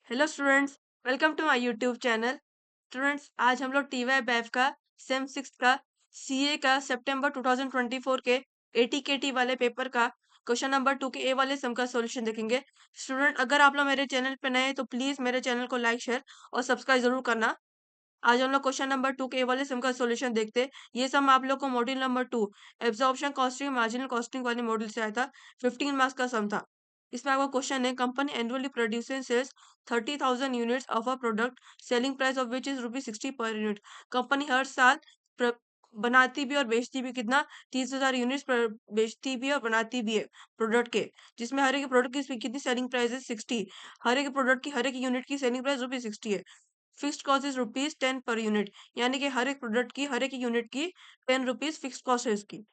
Hello students, welcome to my YouTube channel. Students, आज हम लोग टीवाई बैफ का सेम सिक्स का सीए का सितंबर 2024 के एटीकेटी वाले पेपर का क्वेश्चन नंबर 2 के ए वाले सम का सॉल्यूशन देखेंगे। स्टूडेंट, अगर आप लोग मेरे चैनल पे नए हैं तो प्लीज मेरे चैनल को लाइक शेयर और सब्सक्राइब जरूर करना। आज हम लोग क्वेश्चन नंबर 2 के ए वाले सम का सॉल्यूशन देखते हैं। ये सम आप लोग को module number 2 absorption costing marginal costing वाले मॉड्यूल से आया था। 15 मार्क्स का सम था। इसमें आपका क्वेश्चन है, company annually produces sales 30,000 units of a product selling price of which is ₹60 per unit. Company हर साल प्र- बनाती भी और बेचती भी कितना 30,000 यूनिट्स बेचती भी और बनाती भी है प्रोडक्ट के, जिसमें हर एक प्रोडक्ट की कितनी सेलिंग प्राइस है 60। हर एक प्रोडक्ट की हर एक यूनिट की सेलिंग प्राइस ₹60 है। Fixed cost is ₹10 per unit, यानी कि हर एक प्रोडक्ट की हर एक यूनिट की ₹10 फिक्स्ड कॉस्ट है इसकी।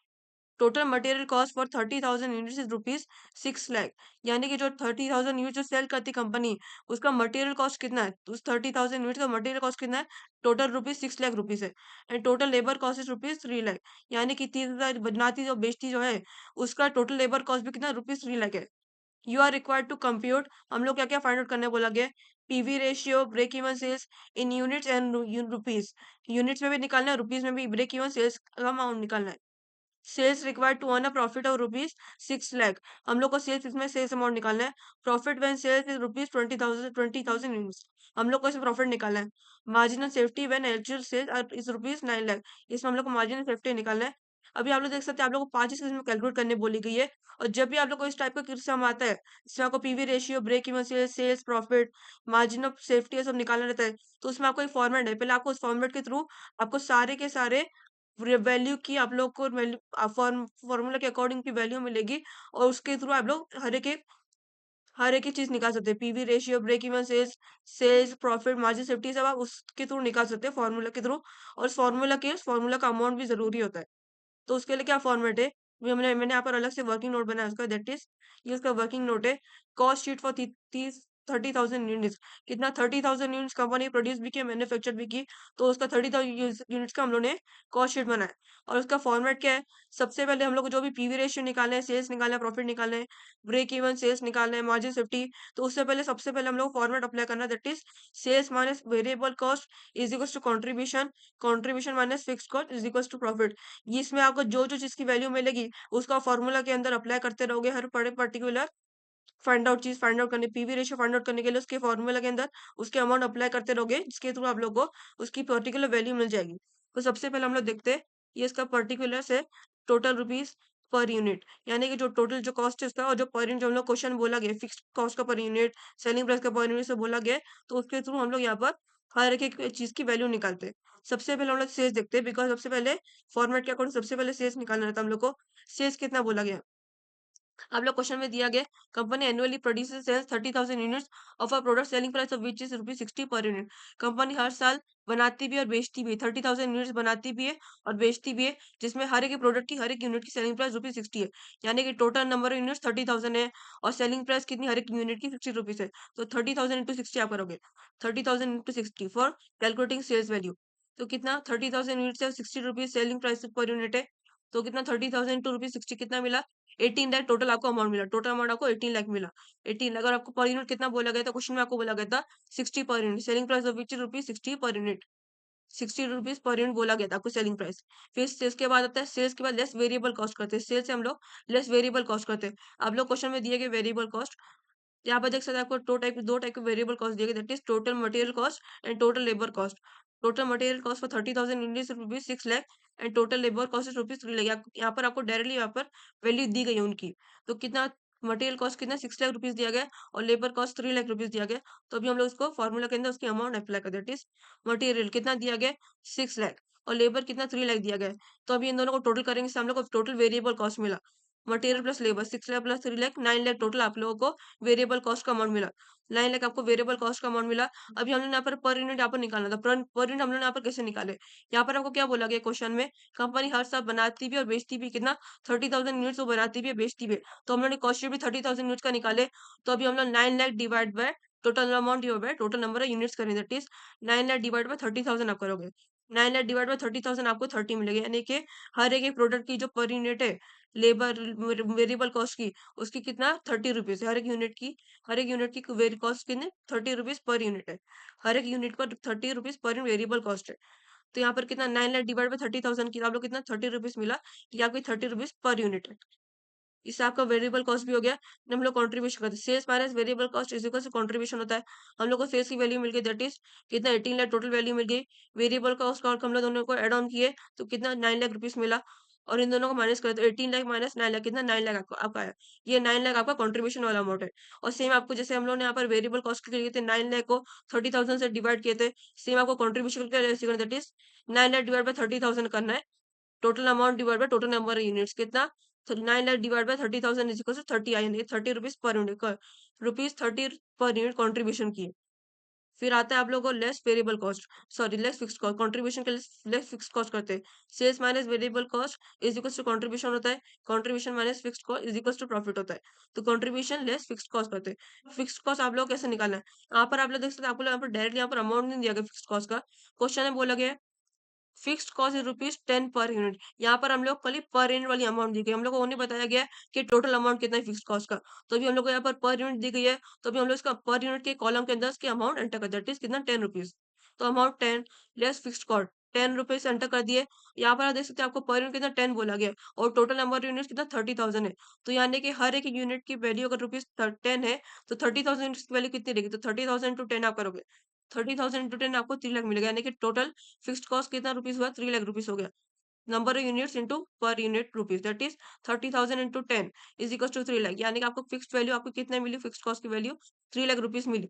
Total material cost for 30,000 units is ₹6 lakh, यानी कि जो 30,000 यूनिट जो सेल करती कंपनी, उसका मटेरियल कॉस्ट कितना है, तो उस 30,000 यूनिट का मटेरियल कॉस्ट कितना है, टोटल ₹6 लाख है। And total labour cost is ₹3 lakh, यानी कि 30,000 बनाती जो बेचती जो है, उसका टोटल लेबर कॉस्ट भी कितना ₹3 लाख है। You are required to compute, हम लोग क्या क्या फाइंड आउट करने बोला गया, PV ratio, break even sales in units and rupees. Units में भी निकालना है, रुपीज में भी, ब्रेक इवन सेल्स का अमाउंट निकालना है। Sales required to earn a profit of ₹6 lakh, हम लोग को सेल्स इसमें सेल्स अमाउंट निकालना है। Profit when sales is ₹20,000 units, हम लोग को इसमें प्रॉफिट निकालना है। Marginal safety when actual sales is ₹9 lakh, इसमें हम लोग को मार्जिनल सेफ्टी निकालना है। अभी आप लोग देख सकते हैं, आप लोग को 5 चीज इसमें कैलकुलेट करने बोली गई है। और जब भी आप लोग को इस टाइप का सम आता है, इसमें आपको PV ratio, break even sales, sales profit, margin of safety, ये सब निकालना रहता है। तो उसमें आपको एक फॉर्मेट है, पहले आपको उस फॉर्मेट के थ्रू आपको सारे के सारे वैल्यू की आप लोग को वैल्यू फॉर्मूला के अकॉर्डिंग की वैल्यू मिलेगी। और उसके थ्रू आप लोग हर एक चीज निकाल सकते हैं, PV ratio, break even sales, sales profit, margin safety, सब आप उसके थ्रू निकाल सकते हैं फॉर्मूला के थ्रू। और उस फॉर्मूला का अमाउंट भी जरूरी होता है। तो उसके लिए क्या फॉर्मेट है, मैंने यहाँ पर अलग से वर्किंग नोट बनाया उसका, दैट इज ये उसका वर्किंग नोट है। कॉस्ट शीट फॉर 30,000 यूनिट्स, कितना 30,000 यूनिट्स कंपनी प्रोड्यूस भी की, मैन्युफैक्चर भी की, तो उसका 30,000 यूनिट्स का हम लोग ने कॉस्ट शीट बनाया। और उसका फॉर्मेट क्या है, सबसे पहले हम लोग को जो भी पीवी रेशियो निकालना है, सेल्स निकालना है, प्रॉफिट निकालना है, ब्रेक इवन सेल्स निकालना है, मार्जिन सेफ्टी। तो उससे पहले सबसे पहले हम लोग फॉर्मेट अप्लाई करना है, that is sales minus variable cost is equal to contribution, contribution minus fix cost is equal to profit. ये इसमें आपको जो जो चीज की वैल्यू मिलेगी, उसका फॉर्मूला के अंदर अप्लाई करते रहोगे, हर पर्टिकुलर फाइंड आउट करने, पीवी रेशियो फाइंड आउट करने के लिए उसके फॉर्मूला के अंदर उसके अमाउंट अप्लाई करते रहोगे, जिसके थ्रू आप लोग को उसकी पर्टिकुलर वैल्यू मिल जाएगी। तो सबसे पहले हम लोग देखते हैं, ये इसका पर्टिकुलर है, टोटल रुपीज पर यूनिट, यानी कि जो टोटल जो कॉस्ट है उसका, और जो पर यूनिट जो हम लोग क्वेश्चन बोला गया फिक्स कॉस्ट का पर यूनिट, सेलिंग प्राइस का पर यूनिट से बोला गया है, तो उसके थ्रू हम लोग यहाँ पर हर एक चीज की वैल्यू निकालते हैं। सबसे पहले हम लोग सेल्स देखते हैं, बिकॉज सबसे पहले फॉर्मेट के अकॉर्डिंग सबसे पहले सेल्स निकालना रहता है हम लोग को। सेल्स कितना बोला गया, आप लोग क्वेश्चन में दिया गया, company annually produces sales 30,000 units of a product selling price of which is ₹60 per unit. Company हर साल बनाती भी और बेचती भी 30,000 यूनिट्स बनाती भी है और बेचती भी है, जिसमें हर एक प्रोडक्ट की हर एक यूनिट की सेलिंग प्राइस ₹60 है, यानी कि टोटल नंबर ऑफ यूनिट्स 30,000 है और सेलिंग प्राइस कितनी हर एक यूनिट की ₹60 है। तो 30,000 इंटू 60 आप करोगे, 30,000 into 60 for calculating sales value. तो कितना 30,000 यूनिट्स है, ₹60 सेलिंग प्राइस पर यूनिट है, तो कितना 30,000 इंटू ₹60 कितना मिला, 18 लाख टोटल आपको अमाउंट मिला। टोटल अमाउंट आपको 18 लाख मिला। 18 लाख, और आपको पर यूनिट कितना बोला गया था, क्वेश्चन में आपको बोला गया था 60 per unit, selling price of which ₹60 per unit, ₹60 per unit बोला गया था आपको सेलिंग प्राइस। फिर सेल्स के बाद आता है, सेल्स के बाद लेस वेरिएबल कॉस्ट करते हैं, सेल्स से हम लोग लेस वेरिएबल कॉस्ट करते हैं। आप लोग क्वेश्चन में दिए गए वेरिएबल कॉस्ट, यहाँ पर देख सकते हैं आपको दो टाइप के वेरिएबल कॉस्ट दिए गए, that is total material cost and total labour cost. Total material cost for 30,000 units ₹6 lakh and total labour cost is ₹3 lakh. यहाँ पर आपको डायरेक्टली यहाँ पर वैल्यू दी गई है उनकी। तो कितना मटेरियल कॉस्ट कितना ₹6 लाख दिया गया और लेबर कॉस्ट ₹3 लाख दिया गया। तो अभी हम लोग उसको फॉर्मूला के अंदर उसकी अमाउंट अप्लाई कर, दैट इज मटेरियल कितना दिया गया 6 लाख और लेबर कितना 3 लाख दिया गया है। तो अभी इन दोनों को टोटल करेंगे, इससे हम लोग को टोटल वेरिएबल कॉस्ट मिला, material plus labour 6 lakh plus 3 lakh 9 lakh total आप लोगों को वेरिएबल कॉस्ट का अमाउंट मिला। 9 लाख आपको वेरिएबल कॉस्ट का अमाउंट मिला। अभी हम लोग यहाँ पर यूनिट यहाँ पर निकालना था, पर यूनिट हम लोग यहाँ पर कैसे निकाले, यहाँ पर आपको क्या बोला गया क्वेश्चन में, कंपनी हर साल बनाती भी और बेचती भी कितना 30,000 यूनिट्स वो बनाती भी है बेचती भी है। तो हम लोग ने कॉस्ट शीट भी 30,000 यूनिट्स का निकाले। तो अभी हम लोग 9 lakh divide by total amount divide by total number of units करेंगे, that is 9 lakh divide by 30,000 आप करोगे। 9 लाख डिवाइड बाय 30,000 आपको 30 मिलेगा, यानी कि हर एक प्रोडक्ट की जो पर यूनिट है लेबर वेरिएबल कॉस्ट की, उसकी कितना 30 रुपीज है। हर एक यूनिट की वेरी कॉस्ट कितने 30 रुपीज पर यूनिट है। हर एक यूनिट पर 30 रुपीज पर वेरिएबल कॉस्ट है। तो यहाँ पर कितना 9 लाख डिवाइड बाय 30,000 की आप लोग कितना 30 रुपीज मिला, ये आपकी 30 रुपीज पर यूनिट है। इससे आपका वेरिएबल कॉस्ट भी हो गया। हम लोग कंट्रीब्यूशन करते हैं, sales minus variable cost is equal to contribution होता है। हम लोग को सेल्स की वैल्यू मिल गई, दैट इज कितना 18 लाख टोटल वैल्यू मिल गई। वेरिएबल कॉस्ट और हम लोग दोनों को एड ऑन किए तो कितना 9 लाख रुपीज मिला, और इन दोनों को माइनस करें तो 18 लाख माइनस 9 लाख कितना 9 लाख आपका आया। ये 9 लाख आपका कंट्रीब्यूशन वाला अमाउंट है। और सेम आपको जैसे हम लोग ने यहाँ पर वेरिएबल कॉस्ट के लिए थे 9 लाख को 30,000 से डिवाइड किए थे, सेम आपको कंट्रीब्यूशन के लिए that is 9 lakh divide by 30,000 करना है। Total amount divide by total number of units कितना, 9 lakh divide by 30,000 is equal to 30 आई, यानी 30 rupees per unit, rupees 30 per unit contribution की। फिर आता है आप लोगों को less variable cost, sorry less fix cost, contribution के लेस फिक्स कॉस्ट करते हैं। Sales minus variable cost is equal to contribution होता है, contribution minus fix cost is equal to profit होता है। तो कंट्रीब्यूशन लेस फिक्स कॉस्ट करते हैं। फिक्स कॉस्ट आप लोग कैसे निकालना है, यहाँ पर आप लोग देख सकते हैं, आपको यहाँ पर डायरेक्टली यहाँ पर अमाउंट नहीं दिया गया फिक्स कॉस्ट का। क्वेश्चन में बोला गया fixed cost is rupees 10 per unit. यहाँ पर हम लोग खाली पर यूनिट वाली अमाउंट दी गई, हम लोग को नहीं बताया गया कि टोटल अमाउंट कितना है फिक्स्ड कॉस्ट का। तो भी हम लोग को यहाँ पर यूनिट दी गई है, तो भी हम लोग इसका पर यूनिट के कॉलम के अंदर इसके अमाउंट एंटर कर, दैट इज कितना 10 रुपीज। तो amount 10 less fixed cost 10 rupees enter कर दिए। यहाँ पर आप देख सकते हैं आपको पर यूनिट कितना 10 बोला गया, और टोटल नंबर यूनिट कितना 30,000 है। तो यानी कि हर एक यूनिट की वैल्यू अगर रुपीज 10 है, तो 30,000 की वैल्यू कितनी रहेगी, तो 30,000 टू 10 आप करोगे, 30,000 टू 10 आपको 3 लाख मिलेगा, यानी कि टोटल फिक्स्ड कॉस्ट कितना रुपीज हुआ 3 लाख रुपीज हो गया। Number of units into per unit rupees, that is 30,000 into 10 is equal to 3 lakh, यानी कि आपको फिक्स्ड वैल्यू आपको कितना मिली, फिक्स्ड कॉस्ट की वैल्यू 3 लाख रुपीज मिली।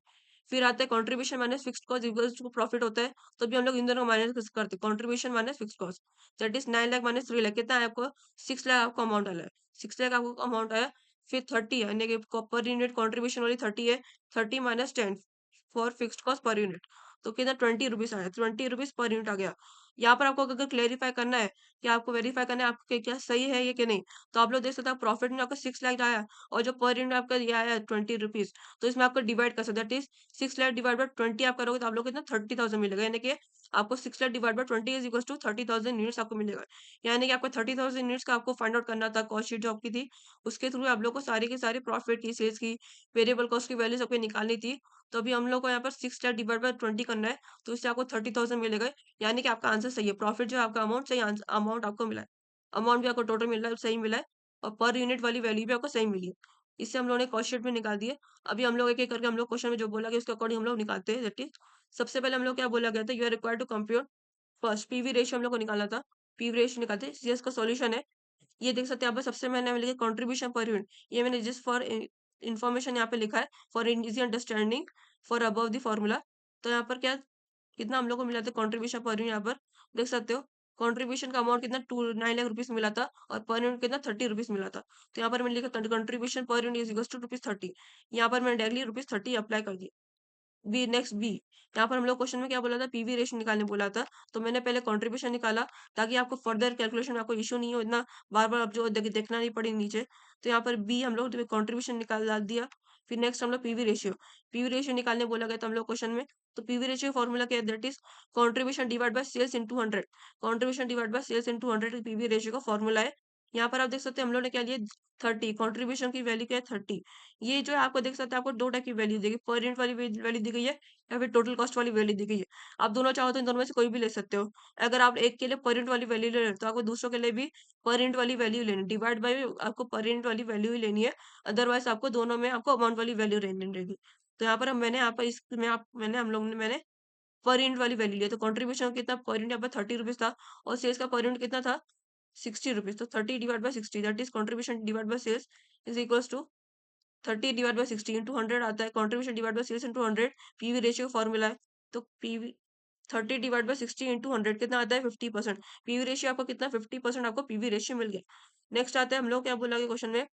फिर आता है contribution minus fixed cost equals to profit होता है। तो भी हम लोग इन दोनों को माइनस करते हैं, contribution minus fixed cost, that is 9 lakh minus 3 lakh कितना है आपको 6 लाख आपको अमाउंट आया है, 6 लाख आपको अमाउंट आया। फिर 30 है, यानी कि पर यूनिट कंट्रीब्यूशन वाली 30 है, 30 minus 10 for fixed cost per unit, तो कितना 20 रुपीज आया, 20 रुपीज पर यूनिट आ गया। यहाँ पर आपको अगर क्लेरिफाई करना है कि आपको वेरीफाई करना है आपको कि क्या सही है ये कि नहीं, तो आप लोग देख सकते हैं प्रॉफिट में आपको 6 लाख आया, और जो पर यूनिट आपका ये आया 20 रुपीज, तो इसमें आपको डिवाइड कर सकते that is 6 lakh divide by 20 आप करोगे तो आप लोग कितना 30,000 मिलेगा, यानी कि आपको 6 lakh divide by 20 is equal to 30,000 units आपको मिलेगा। यानी कि आपको 30,000 यूनिट्स का आपको फाइंड आउट करना था, कॉस्ट शीट जो आपकी थी उसके थ्रू आप लोग को सारी की सारी प्रॉफिट की, सेल्स की, वेरिएबल कॉस्ट की वैल्यू सबको निकालनी थी। तो अभी हम लोग को यहाँ पर 6 लाख डिवाइड बाय 20 करना है, तो इससे आपको 30,000 मिलेगा, यानी कि आपका आंसर सही है। प्रॉफिट जो है आपका अमाउंट सही, अमाउंट आपको मिला है, अमाउंट भी आपको टोटल मिल रहा है सही मिला है, और पर यूनिट वाली वैल्यू भी आपको सही मिली है। इससे हम लोगों ने कॉस्ट शीट में निकाल दिए। अभी हम लोग एक एक करके हम लोग क्वेश्चन में जो बोला गया उसके अकॉर्डिंग हम लोग निकालते हैं, दैट इज सबसे पहले हम लोग क्या बोला गया था, you are required to compute first PV ratio, हम लोग को निकालना था। पीवी रेशियो निकालते हैं, सीएस का सॉल्यूशन है, ये देख सकते हैं यहाँ पर सबसे मैंने लिखा कंट्रीब्यूशन पर यूनिट, ये मैंने जस्ट फॉर इन्फॉर्मेशन यहाँ पे लिखा है, for easy understanding for above the formula. तो यहाँ पर क्या कितना हम लोग को मिला था कंट्रीब्यूशन पर यूनिट, यहाँ पर देख सकते हो कंट्रीब्यूशन का अमाउंट कितना 9 लाख रुपीज मिला था, और पर यूनिट कितना 30 रुपीज मिला था। तो यहाँ पर मैंने लिखा contribution per unit is equal to rupees 30, यहाँ पर मैंने डायरेक्टली रुपीज 30 अप्लाई कर दिया। बी नेक्स्ट बी, यहाँ पर हम लोग क्वेश्चन में क्या बोला था, पीवी रेशियो निकालने बोला था, तो मैंने पहले कंट्रीब्यूशन निकाला ताकि आपको फर्दर कैलकुलेशन में आपको इशू नहीं हो इतना, बार बार आप जो देखना नहीं पड़े नीचे। तो यहाँ पर बी हम लोग कंट्रीब्यूशन निकाल डाल दिया। फिर नेक्स्ट हम लोग पीवी रेशियो निकालने बोला गया था हम लोग क्वेश्चन में। तो पीवी रेशियो फॉर्मूला क्या है, that is contribution divide by sales into 100, contribution divide by sales into 100 PV ratio का फॉर्मूला है। यहाँ पर आप देख सकते हैं हम लोग ने क्या लिया 30, कॉन्ट्रीब्यूशन की वैल्यू क्या है 30। ये जो है आपको देख सकते हैं आपको दो टाइप की वैल्यू देगी, पर यूनिट वाली वैल्यू दी गई है, या फिर टोटल कॉस्ट वाली वैल्यू दी गई है। आप दोनों चाहो तो इन दोनों में से कोई भी ले सकते हो। अगर आप एक के लिए पर यूनिट वाली वैल्यू ले रहे हो तो आपको दूसरों के लिए भी पर यूनिट वाली वैल्यू लेनी, डिवाइड बाय आपको पर यूनिट वाली वैल्यू ही लेनी है। अदरवाइज आपको दोनों में आपको अमाउंट वाली वैल्यू लेनी रहेगी। तो यहाँ पर मैंने यहाँ पर इसमें आप मैंने हम लोग ने मैंने पर यूनिट वाली वैल्यू लिया, तो कंट्रीब्यूशन कितना पर यूनिट यहाँ पर 30 रुपीज था, और सेल्स का पर यूनिट कितना था 60 रुपीज। तो 30 divide by 60 that is contribution divide by sales is equals to 30 divide by 60 into 100 आता है, contribution divide by sales into 100 PV ratio formula है। तो पीवी 30 डिवाइड बाय 60 इंटू 100 कितना आता है 50%। पीवी रेशियो आपको कितना 50% आपको पीवी रेशियो मिल गया। नेक्स्ट आता है हम लोग क्या बोला गया क्वेश्चन में,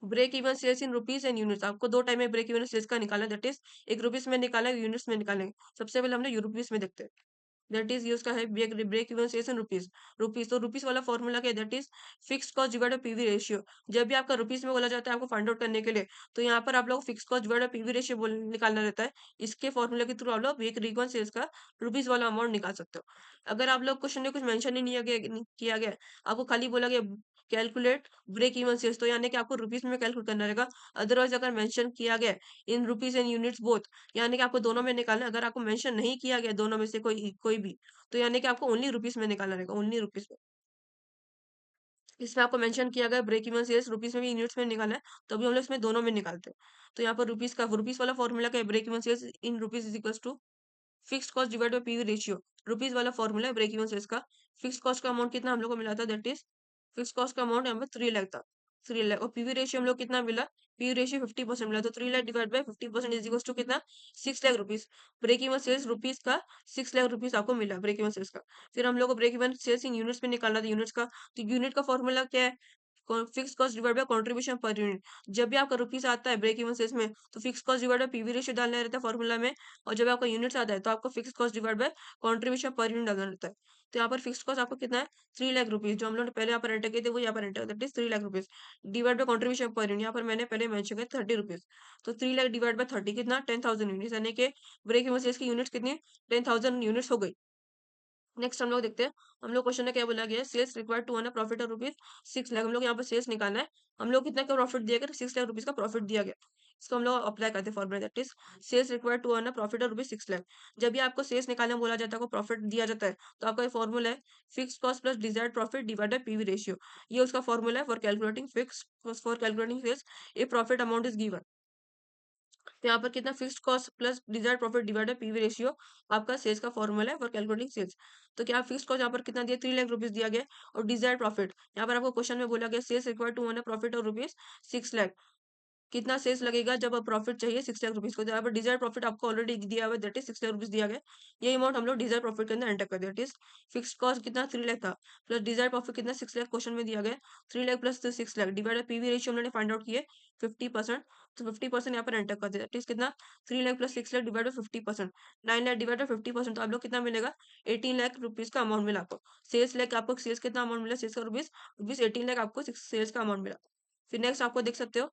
break even sales in rupees and units. आपको दो टाइम में ब्रेक इवन सेल्स का निकालना है, दैट इज एक रुपीज में निकालेंगे यूनिट्स में निकालेंगे। सबसे पहले हमने यूरोपीज में देखते हैं। दैट इज ये उसका है break even sales in rupees. Rupees तो रुपीज वाला फॉर्मूला क्या है, that is fix cost divided PV ratio. जब भी आपका रुपीज में बोला जाता है आपको फाइंड आउट करने के लिए, तो यहाँ पर आप लोग fix cost divided PV ratio निकालना रहता है। इसके फॉर्मूला के थ्रू आप लोग ब्रेक इवन सेल्स का रुपीज वाला अमाउंट निकाल सकते हो। अगर आप लोग क्वेश्चन में कुछ मेंशन ही नहीं किया गया, आपको खाली बोला गया कैलकुलेट ब्रेक इवन सेल्स, तो यानी कि आपको रुपीज में कैलकुलेट करना रहेगा। अदरवाइज अगर मेंशन किया गया इन रुपीज एंड यूनिट्स बोथ, यानी कि आपको दोनों में निकालना है। अगर आपको मेंशन नहीं किया गया दोनों में से कोई कोई भी, तो यानी कि आपको ओनली रुपीज में निकालना रहेगा, ओनली रुपीज में। इसमें आपको मेंशन किया गया ब्रेक इवन सेल्स रुपीज में भी यूनिट्स में निकालना है, तो अभी हम लोग इसमें दोनों में निकालते हैं। तो यहाँ पर रुपीज वाला फॉर्मूला क्या है, break even sales in rupees is equal to fix cost divide by PV ratio. Rupees वाला फॉर्मूला है ब्रेक इवन सेल्स का। फिक्स कॉस्ट का अमाउंट कितना हम लोग को मिला था, दैट इज फिक्स कॉस्ट का अमाउंट यहाँ पे 3 लाख था, 3 लाख। और पीवी रेशियो हम लोग कितना मिला, पीवी रेशियो 50% मिला, तो 3 lakh divide by 50% is equal to कितना, 6 lakh rupees. Break even sales rupees का 6 लाख रुपीज आपको मिला ब्रेक इवन सेल्स का। फिर हम लोग को break even sales in units में निकालना था, यूनिट्स का। तो यूनिट का फॉर्मूला क्या है, fix cost divide by contribution per unit. जब भी आपका रुपीज आता है ब्रेक इवन सेल्स में, तो fix cost divide by PV ratio डालना रहता है फॉर्मूला में। और जब आपका यूनिट्स आता है तो आपको fix cost divide by contribution per unit डालना रहता है। तो यहाँ पर फिक्स कॉस्ट आपको कितना है, 3 लाख रुपीज, जो हम लोग ने पहले यहाँ पर एंटर किए थे वो यहाँ पर enter, that is 3 lakh rupees divide by contribution per unit. यहाँ पर मैंने पहले मेंशन किया 30 रुपीज। तो 3 लाख डिवाइड बाय 30 कितना, 10,000 यूनिट, यानी कि ब्रेक इवन सेल्स की यूनिट्स कितनी, 10,000 यूनिट्स हो गई। नेक्स्ट हम लोग देखते हैं, हम लोग क्वेश्चन में क्या बोला गया है, sales required to earn profit of rupees 6 lakh. हम लोग यहाँ पर सेल्स निकालना है, हम लोग कितना का प्रॉफिट दिया गया, 6 लाख रुपीज का प्रॉफिट दिया गया। इसको हम लोग अप्लाई करते हैं formula, that is sales required to earn profit of rupees 6 lakh. जब भी आपको सेल्स निकालने बोला जाता है, आपको प्रॉफिट दिया जाता है, तो आपका ये फॉर्मूला है fix cost plus desired profit divide by PV ratio. ये उसका फॉर्मूला है for calculating fix, for calculating sales a profit amount is given. तो यहाँ पर कितना, fixed cost plus desired profit divide by PV ratio आपका sales का formula है फॉर कैलकुलेटिंग सेल्स। तो क्या फिक्स्ड कॉस्ट यहाँ पर कितना दिया, 3 लाख रुपीज दिया गया। और डिजायर्ड प्रॉफिट यहाँ पर आपको क्वेश्चन में बोला गया sales required to earn profit of rupees 6 lakh. कितना सेल्स लगेगा जब प्रॉफिट चाहिए 6 लाख रुपीज को, तो यहाँ पर डिजायर प्रॉफिट आपको ऑलरेडी दिया हुआ है, दैट इज 6 लाख रुपीज दिया गया। ये अमाउंट हम लोग डिजायर प्रॉफिट के अंदर एंटर कर दिया, दैट इज फिक्स कॉस्ट कितना 3 लाख था, प्लस डिजायर प्रॉफिट कितना 6 लाख क्वेश्चन में दिया गया। 3 lakh plus 6 lakh divide PV ratio हमने फाइंड आउट किए 50%। तो 50% यहाँ पर एंटर कर दिया, दैट इज कितना 3 lakh plus 6 lakh divide 50%, 9 lakh divide 50%, तो आप लोग कितना मिलेगा, 18 लाख रुपीज का अमाउंट मिला आपको। सेल्स लाख आपको सेल्स कितना अमाउंट मिला, 6 का रुपीज 18 लाख आपको सेल्स का अमाउंट मिला। फिर नेक्स्ट आपको देख सकते हो,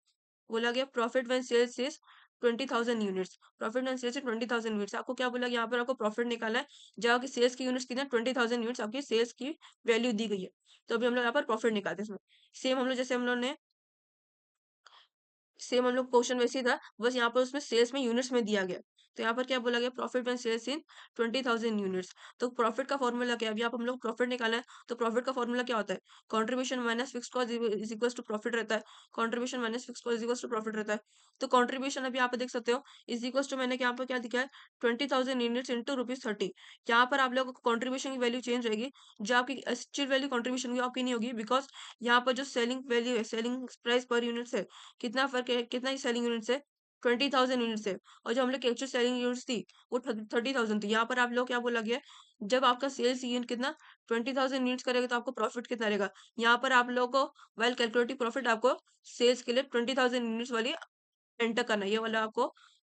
बोला गया profit when sales is 20,000 units. Profit when sales is 20,000 units, आपको क्या बोला गया, यहाँ पर आपको प्रॉफिट निकालना है जब आपकी सेल्स की यूनिट्स कितना 20,000 यूनिट्स आपकी सेल्स की वैल्यू दी गई है। तो अभी हम लोग यहाँ पर प्रॉफिट निकालते हैं इसमें। सेम हम लोग जैसे हम लोग ने सेम हम लोग क्वेश्चन वैसे ही था, बस यहाँ पर उसमें सेल्स में यूनिट्स में दिया गया। तो यहाँ पर क्या बोला गया, profit when sales in 20,000 units. तो प्रॉफिट का फॉर्मूला क्या है, अभी आप हम लोग प्रॉफिट निकाला है, तो प्रॉफिट का फॉर्मूला क्या होता है, contribution minus fix cost is equal to profit रहता है। Contribution minus fix cost is equal to profit रहता है। तो कॉन्ट्रीब्यूशन अभी यहाँ पे देख सकते हो इज इक्वल टू, मैंने यहाँ पर क्या दिखा है, 20,000 यूनिट्स इंटू ₹30। यहाँ पर आप लोगों को कॉन्ट्रीब्यूशन की वैल्यू चेंज रहेगी, जो आपकी एक्चुअल वैल्यू कॉन्ट्रीब्यूशन की आपकी नहीं होगी, बिकॉज यहाँ पर जो सेलिंग वैल्यू है, सेलिंग प्राइस पर यूनिट है, कितना फर्क है, कितना ही सेलिंग यूनिट्स है, 20,000 यूनिट्स है। और जो हम लोग की एक्चुअल सेलिंग यूनिट्स थी वो 30,000 थी। यहाँ पर आप लोग क्या बोला गया है, जब आपका सेल्स यूनिट कितना 20,000 यूनिट्स करेगा तो आपको प्रॉफिट कितना रहेगा। यहाँ पर आप लोगों को वेल कैलकुलेटिव प्रॉफिट आपको सेल्स के लिए 20,000 यूनिट्स वाली एंटर करना है, ये वाला आपको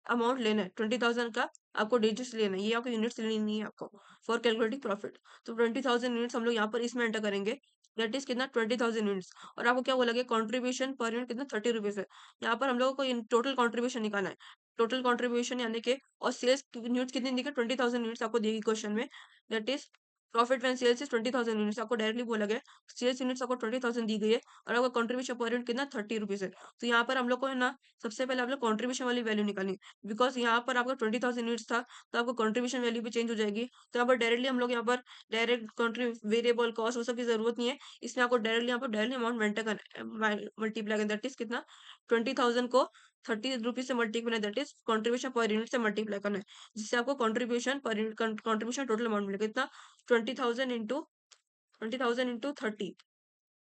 अमाउंट लेना है 20,000 का, आपको डिजिट्स लेना है, ये आपको यूनिट्स लेनी नहीं है आपको फॉर कैलकुलेटिंग प्रॉफिट। तो 20,000 यूनिट्स हम लोग यहाँ पर इसमें एंटर करेंगे, दैट इज कितना 20,000 यूनिट्स। और आपको क्या बोला गया, कॉन्ट्रीब्यूशन पर यूनिट कितना 30 रुपीज है। यहाँ पर हम लोगों को टोटल कॉन्ट्रीब्यूशन निकालना है, टोटल कॉन्ट्रीब्यूशन यानी कि, और सेल्स यूनिट्स कितनी दी गई, 20,000 यूनिट्स आपको देगी क्वेश्चन में, that is profit when sales is 20,000 units. आपको डायरेक्टली बोला गया सेल्स यूनिट्स आपको 20,000 दी गई है, और आपका कॉन्ट्रीब्यूशन पर यूनिट कितना 30 रुपीज है। तो यहाँ पर हम लोग को है ना, सबसे पहले आप लोग कॉन्ट्रीब्यूशन वाली वैल्यू निकालनी, बिकॉज यहाँ पर आपका 20,000 यूनिट्स था, तो आपको कंट्रीब्यूशन वैल्यू भी चेंज हो जाएगी। तो यहाँ पर डायरेक्टली हम लोग यहाँ पर डायरेक्ट कंट्री वेरिएबल कॉस्ट वो सब की जरूरत नहीं है, इसमें आपको डायरेक्टली यहाँ पर डायरेक्टली अमाउंट मेंटेन करना, मल्टीप्लाई करना, दैट इज कितना 20,000 को 30 रुपीज से multiply, that is contribution per unit से मल्टीप्लाई करना है, जिससे आपको contribution per unit contribution total amount मिलेगा कितना, 20,000 इंटू 30।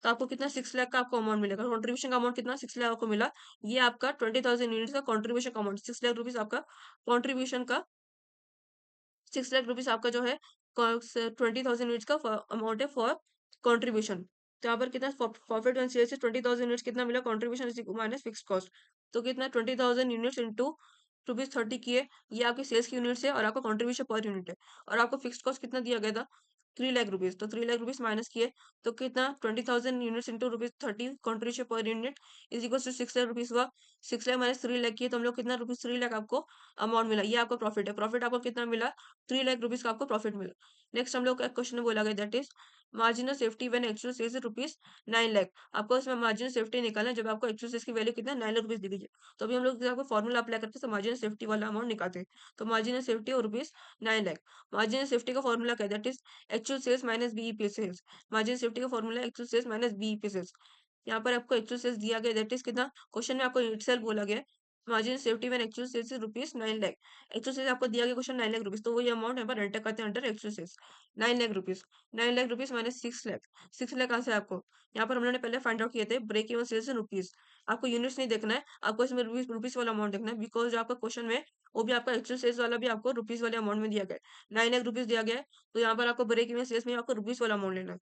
तो आपको कितना 6 लाख का आपको अमाउंट मिलेगा, कॉन्ट्रीब्यूशन का अमाउंट कितना 6 लाख आपको मिला। ये आपका 20,000 यूनिट्स का कॉन्ट्रीब्यूशन का अमाउंट, 6 लाख रुपीज आपका कॉन्ट्रीब्यूशन का, 6 लाख रुपीज आपका जो है 20,000 यूनिट्स का अमाउंट है फॉर कॉन्ट्रीब्यूशन। तो यहाँ पर कितना प्रॉफिट एंड सेल्स 20,000 यूनिट्स कितना मिला, कॉन्ट्रीब्यूशन माइनस फिक्स कॉस्ट, तो कितना 20,000 यूनिट्स इंटू ₹30 की है, ये आपकी सेल्स की यूनिट्स है और आपका कंट्रीब्यूशन पर यूनिट है। और आपको फिक्स्ड कॉस्ट कितना दिया गया था? 3 लाख रुपीज़, तो 3 लाख रुपीज़ माइनस किए तो कितना 20,000 units into ₹30 contribution per unit is equal to 6 lakh rupees हुआ। 6 लाख माइनस 3 लाख किए तो हम लोग कितना रुपीज़ 3 लाख आपको अमाउंट मिला। ये आपका प्रॉफिट है। प्रॉफिट आपको कितना मिला? 3 लाख रुपीज़ का आपको प्रॉफिट मिला। नेक्स्ट हम लोग का क्वेश्चन में बोला गया that is marginal safety when actual sales is rupees 9 lakh. आपको इसमें मार्जिनल सेफ्टी निकालना है जब आपको एक्चुअल सेल्स की वैल्यू कितना 9 लाख रुपीज़ दी गई है। तो अभी हम लोग आपको फॉर्मूला अप्लाई करते हैं तो मार्जिनल सेफ्टी वाला अमाउंट निकालते हैं। तो मार्जिनल सेफ्टी और रुपीज़ 9 लाख। मार्जिनल सेफ्टी का फॉर्मूला क्या है? That is actual sales minus BEP sales. Marginal safety का formula actual sales minus BEP sales. यहाँ पर आपको एक्चुअल सेल्स दिया गया दैट इज कितना, क्वेश्चन में आपको इटसेल्फ बोला गया है marginal safety when actual sales is rupees 9 lakh. Actual sales आपको दिया गया क्वेश्चन 9 लाख रुपीज, तो वही अमाउंट यहाँ पर एंटर करते हैं under actual sales 9 lakh rupees. 9 lakh rupees minus 6 lakh. 6 lakh कहाँ से आपको, यहाँ पर हम लोगों ने पहले फाइंड आउट किए थे break even sales in rupees. आपको यूनिट्स नहीं देखना है, आपको इसमें रुपीज रुपीज वाला अमाउंट देखना है बिकॉज जो आपका क्वेश्चन में वो भी आपका एक्चुअल सेल्स वाला भी आपको रुपीज वाले अमाउंट में दिया गया है। 9 लाख रुपीज दिया गया है, तो यहाँ पर आपको ब्रेक इवन सेल्स में आपको रुपीज वाला अमाउंट लेना है।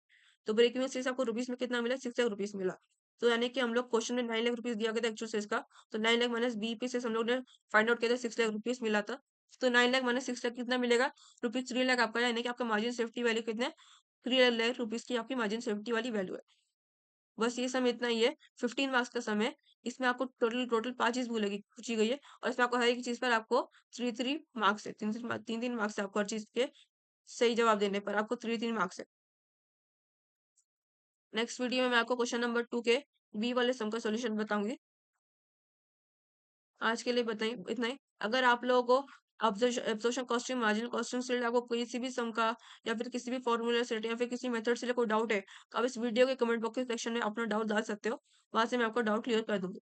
तो ब्रेक इवन सेल्स आपको रुपीज में कितना मिला? 6 लाख रुपीज मिला। तो यानी कि हम लोग क्वेश्चन में 9 लाख रुपीज दिया गया था एक्चुअल सेल्स का, तो 9 लाख माइनस बीईपी से हम लोग ने फाइंड आउट किया था 6 लाख रुपीज मिला था। तो 9 लाख माइनस 6 लाख कितना मिलेगा? रुपीज 3 लाख आपका, यानी कि आपका मार्जिन सेफ्टी वैल्यू कितना है? 3 लाख रुपीज की आपकी मार्जिन सेफ्टी वाली वैल्यू है। बस ये समय इतना ही है। 15 मार्क्स का समय है। इसमें आपको टोटल टोटल 5 चीज बोलेगी पूछी गई है और इसमें आपको हर एक चीज पर आपको 3 मार्क्स है। 3 मार्क्स है आपको हर चीज के सही जवाब देने पर आपको 3 मार्क्स है। नेक्स्ट वीडियो में मैं आपको क्वेश्चन नंबर 2 के बी वाले सम का सॉल्यूशन बताऊंगी। आज के लिए बताइए इतना ही। अगर आप लोगों को एब्जॉर्प्शन कॉस्टिंग, मार्जिनल कॉस्टिंग से रिलेटेड आपको किसी भी सम का या फिर किसी भी फॉर्मूला से related या फिर किसी मेथड से रिलेटेड कोई डाउट है, तो आप इस वीडियो के कमेंट बॉक्स सेक्शन में अपना डाउट डाल सकते हो। वहां से मैं आपको डाउट क्लियर कर दूंगी।